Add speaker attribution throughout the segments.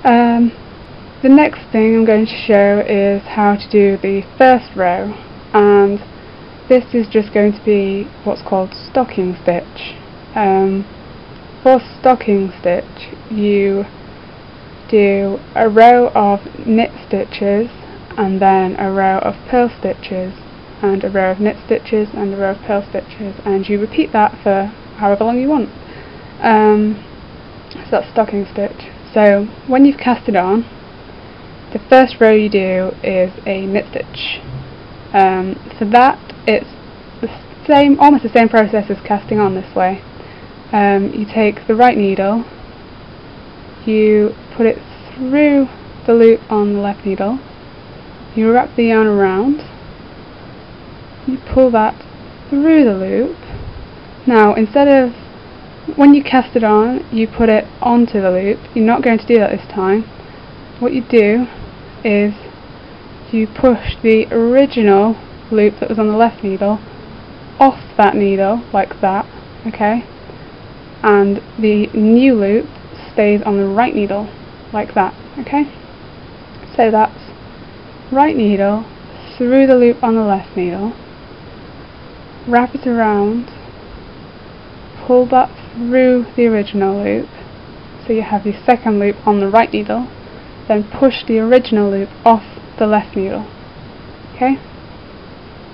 Speaker 1: The next thing I'm going to show is how to do the first row, and this is just going to be what's called stocking stitch. For stocking stitch you do a row of knit stitches and then a row of purl stitches and a row of knit stitches and a row of purl stitches, and you repeat that for however long you want. So that's stocking stitch. So when you've cast it on, the first row you do is a knit stitch. For that it's almost the same process as casting on this way. You take the right needle, you put it through the loop on the left needle, you wrap the yarn around, you pull that through the loop. Now instead of, when you cast it on, you put it onto the loop. You're not going to do that this time. What you do is you push the original loop that was on the left needle off that needle like that, okay? And the new loop stays on the right needle like that, okay? So that's right needle through the loop on the left needle, wrap it around, pull that through the original loop, so you have your second loop on the right needle, then push the original loop off the left needle, okay?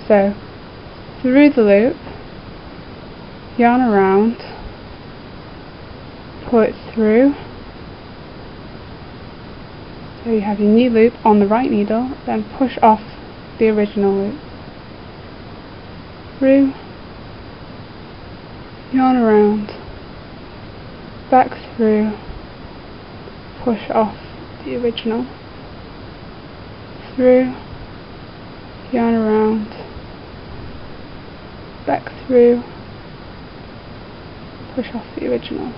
Speaker 1: So through the loop, yarn around, pull it through, so you have your new loop on the right needle, then push off the original loop, through, yarn around, back through, push off the original, through, yarn around, back through, push off the original.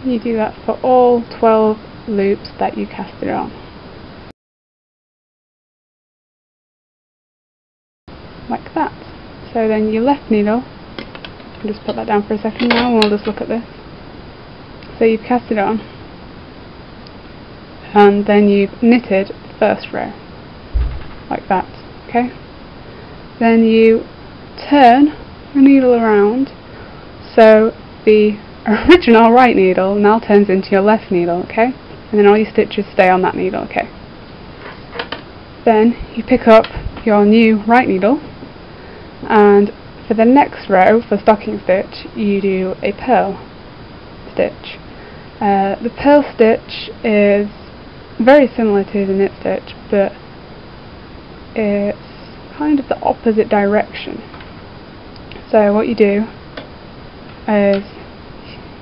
Speaker 1: You do that for all 12 loops that you casted on. Like that. So then your left needle, I'll just put that down for a second now and we'll just look at this. So you've cast it on, and then you've knitted the first row, like that, okay? Then you turn the needle around, so the original right needle now turns into your left needle, okay? And then all your stitches stay on that needle, okay? Then you pick up your new right needle, and for the next row, for stocking stitch, you do a purl stitch. The purl stitch is very similar to the knit stitch, but it's kind of the opposite direction. So what you do is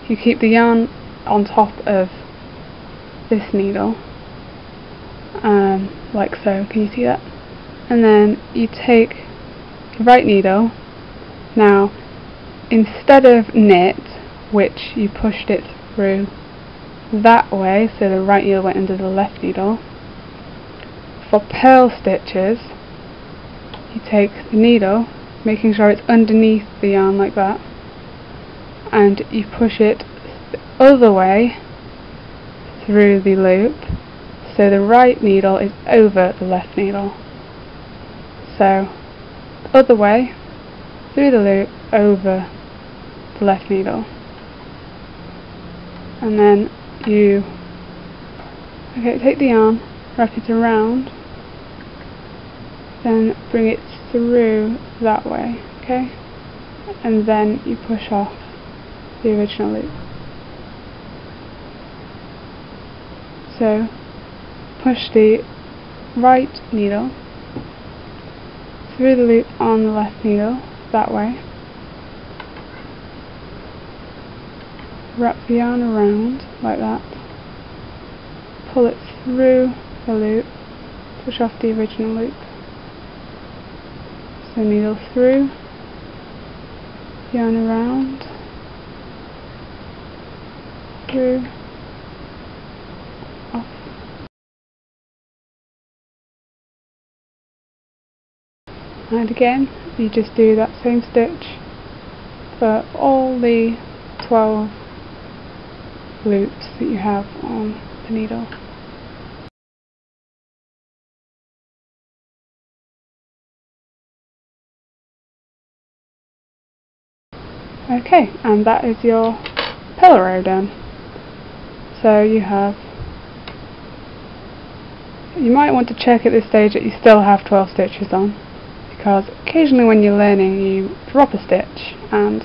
Speaker 1: you keep the yarn on top of this needle, like so. Can you see that? And then you take the right needle. Now, instead of knit, which you pushed it through that way, so the right needle went under the left needle, for purl stitches, you take the needle, making sure it's underneath the yarn like that, and you push it the other way through the loop, so the right needle is over the left needle. So, the other way, through the loop, over the left needle. And then you take the yarn, wrap it around, then bring it through that way, okay? And then you push off the original loop. So push the right needle through the loop on the left needle that way, wrap the yarn around like that, pull it through the loop, push off the original loop, so needle through, yarn around, through, off. And again, you just do that same stitch for all the 12 loops that you have on the needle. Okay, and that is your purl row done. So you might want to check at this stage that you still have 12 stitches on, because occasionally when you're learning you drop a stitch and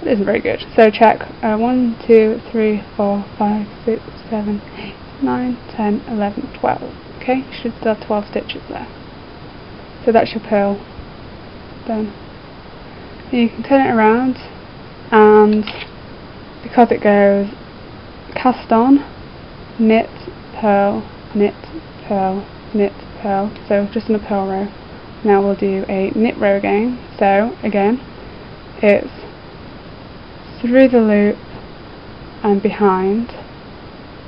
Speaker 1: it isn't very good. So check 1, 2, 3, 4, 5, 6, 7, 8, 9, 10, 11, 12. Okay, you should still have 12 stitches there. So that's your purl done. And you can turn it around, and because it goes cast on, knit, purl, knit, purl, knit, purl, so just in a purl row. Now we'll do a knit row again. So again, it's through the loop and behind,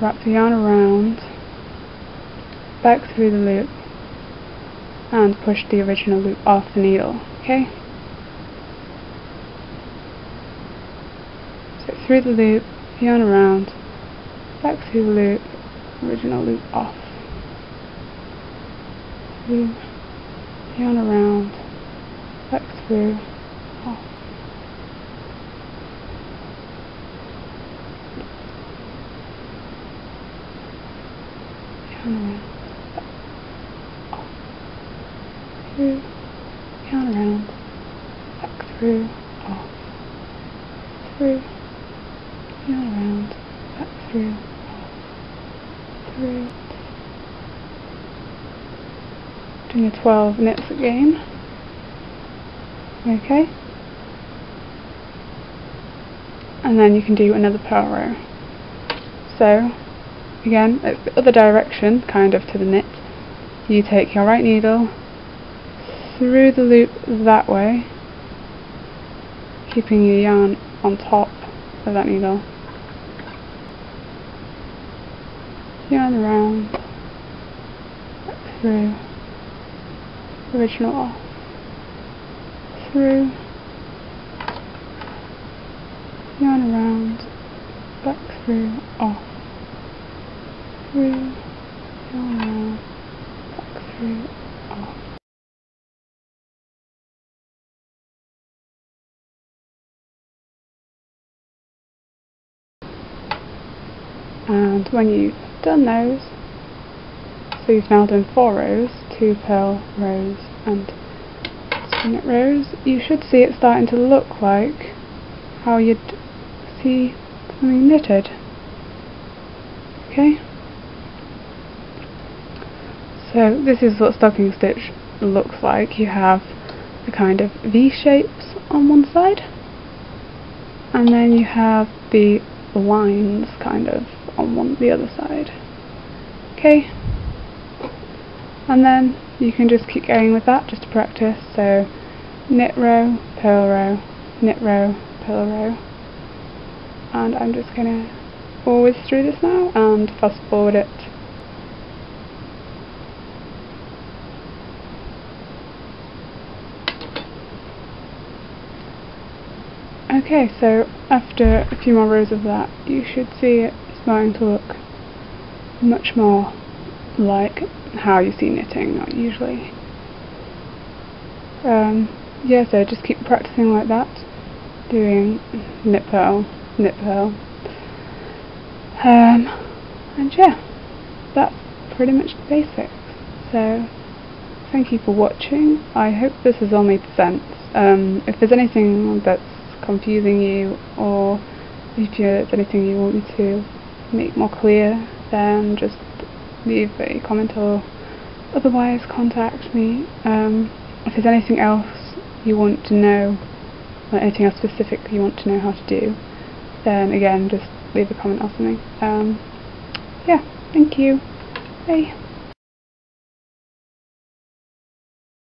Speaker 1: wrap the yarn around, back through the loop, and push the original loop off the needle. Okay? So through the loop, yarn around, back through the loop, original loop off. Through, yarn around, back through, off. Yarn around, back, off. Through, yarn around, back through, off. Through, yarn around, back through, off. Through. Doing your 12 knits again. Okay. And then you can do another purl row. So again, it's the other direction, kind of, to the knit. You take your right needle through the loop that way, keeping your yarn on top of that needle. Yarn around, back through, original off, through, yarn around, back through, off, through, yarn around, back through, off. And when you've done those, so you've now done 4 rows, 2 purl rows and 2 knit rows, you should see it starting to look like how you'd see something knitted. Okay? So this is what stocking stitch looks like. You have the kind of V shapes on one side, and then you have the lines kind of on the other side. Okay? And then you can just keep going with that just to practice. So knit row, purl row, knit row, purl row. And I'm just going to forward through this now and fast forward it. Okay, so after a few more rows of that, you should see it starting to look much more like how you see knitting, not usually. Yeah, so just keep practicing like that, doing knit purl, and yeah, that's pretty much the basics. So thank you for watching. I hope this has all made sense. If there's anything that's confusing you, or if there's anything you want me to make more clear, then just leave a comment or otherwise contact me. If there's anything else you want to know, or anything else specific you want to know how to do, then again just leave a comment or something. Yeah, thank you. Bye.